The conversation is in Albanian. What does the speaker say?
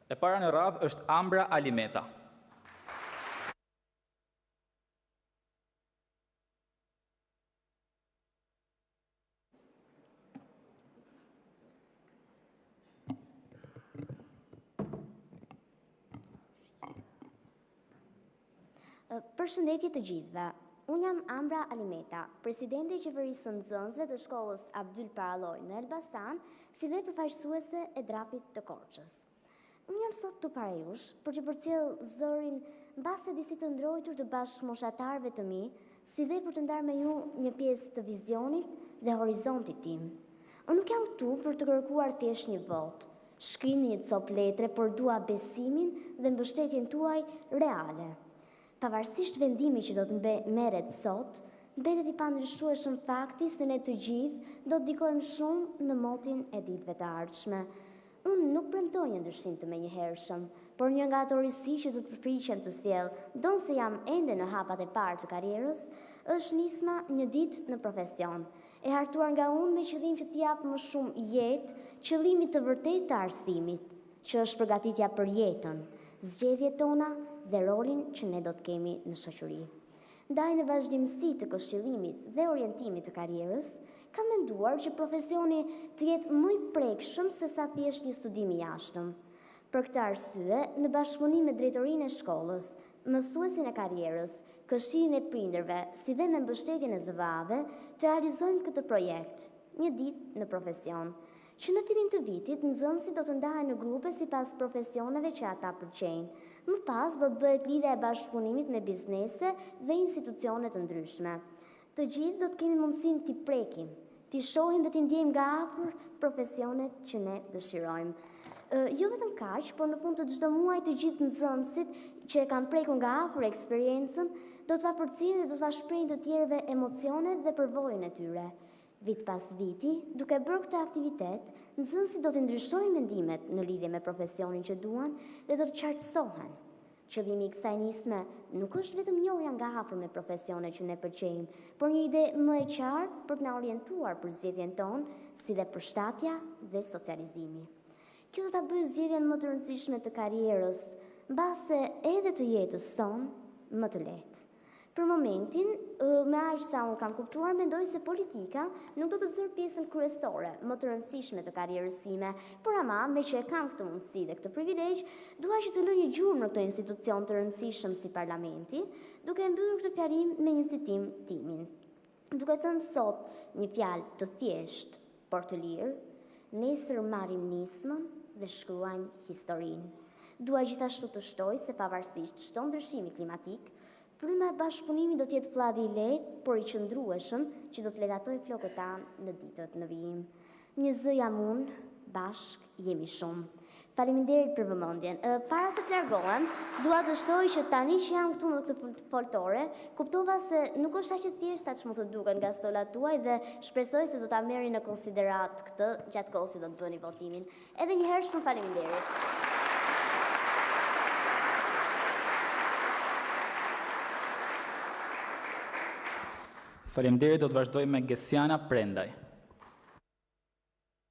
E para në radhë është Ambra Alimeta. Përshëndetje të gjithëve. Unë jam Ambra Alimeta, presidente e qeverisë së nxënësve të shkollës Abdyl Paralloj në Elbasan, si dhe përfaqësuese e drapit të Korçës. Unë jam sot këtu para jush për të përcjellë zërin mbase disi të ndrojtur të bashkëmoshatarëve të mi, si dhe për të ndarë me ju një pjesë të vizionit dhe horizontit tim. Unë nuk jam këtu për të kërkuar thjesht një votë, shkrim një copë letre, por dua besimin dhe mbështetjen tuaj reale. Pavarësisht vendimi që do të merret sot, mbetet i pandryshueshëm fakti se ne të gjithë do të ndikojmë shumë në motin e ditëve të ardhshme. Unë nuk premtoj një ndryshim të menjëhershëm, por një nga ato risi që do të përpiqem të sjell, donse jam ende në hapat e parë të karrierës, është nisma një ditë në profesion, e hartuar nga unë me qëllim që t'i jap më shumë jetë, qëllimit të vërtetë të arsimit, që është përgatitja për jetën, zgjedhjet tona dhe rolin që ne do të kemi në shoqëri. Ndaj në vazhdimsi të këshillimit dhe orientimit të karrierës, kam menduar që profesioni të jetë më i prekshëm se sa thjesht një studim i jashtëm. Për këtë arsye, në bashkëpunim me drejtorinë e shkollës, mësuesin e karrierës, këshillin e prindërve, si dhe me mbështetjen e zëvave, të realizojmë këtë projekt, një ditë në profesion, që në fillim të vitit nxënësit do të ndahen në grupe sipas profesioneve që ata pëlqejnë. Më pas do të bëhet lidhja e bashkëpunimit me biznese dhe institucione të ndryshme. Të gjithë do të kemi mundësinë t'i prekim, t'i shohim dhe t'i ndjejmë nga afër profesionet që ne dëshirojmë. Jo vetëm kaq, por në fund të çdo muaji të gjithë nxënësit që e kanë prekur nga afër eksperiencën do të përcjellin dhe do të shprehin të tjerëve emocionet dhe përvojën e tyre. Vit pas viti, duke bërë këtë aktivitet, nxënësit do të ndryshojnë mendimet në lidhje me profesionin që duan dhe do të qartësohen. Qëllimi i kësaj nisme nuk është vetëm njohja nga afër me profesionet që ne pëlqejmë, por një ide më e qartë për të na orientuar për zgjedhjen tonë, si dhe përshtatja dhe socializimi. Kjo do ta bëjë zgjedhjen më të rëndësishme të karrierës, mbase edhe të jetës sonë më të lehtë. Për momentin, me aq sa unë kam kuptuar, mendoj se politika nuk do të zërë pjesën kryesore, më të rëndësishme të karrierës time, por ama, me që e kam këtë mundësi dhe këtë privilegj, dua që të lë një gjurmë në këtë institucion të rëndësishëm si parlamenti, duke mbyllur këtë fjalim me një citim timin. Duke thënë sot një fjalë të thjeshtë, por të lirë, nesër marrim nismën dhe shkruajmë historinë. Dua gjithashtu të shtoj se pavarësisht çdo ndryshimi klimatik, fryma e bashkëpunimit do të jetë fladi i lehtë, por i qëndrueshëm, që do të lehtësojë flokët tanë në ditët në vijim. Një zë jam unë, bashk jemi shumë. Faleminderit për vëmendjen. Para se të largohem, dua të shtoj që tani që jam këtu në këtë foltore, kuptova se nuk është aq e thjeshtë sa ç'mund të duket nga stolat tuaj dhe shpresoj se do ta merrni në konsiderat këtë gjatë kohës që do të bëni votimin. Edhe një herë shumë faleminderit. Faleminderit, do të vazhdojmë me Gesiana Prendaj.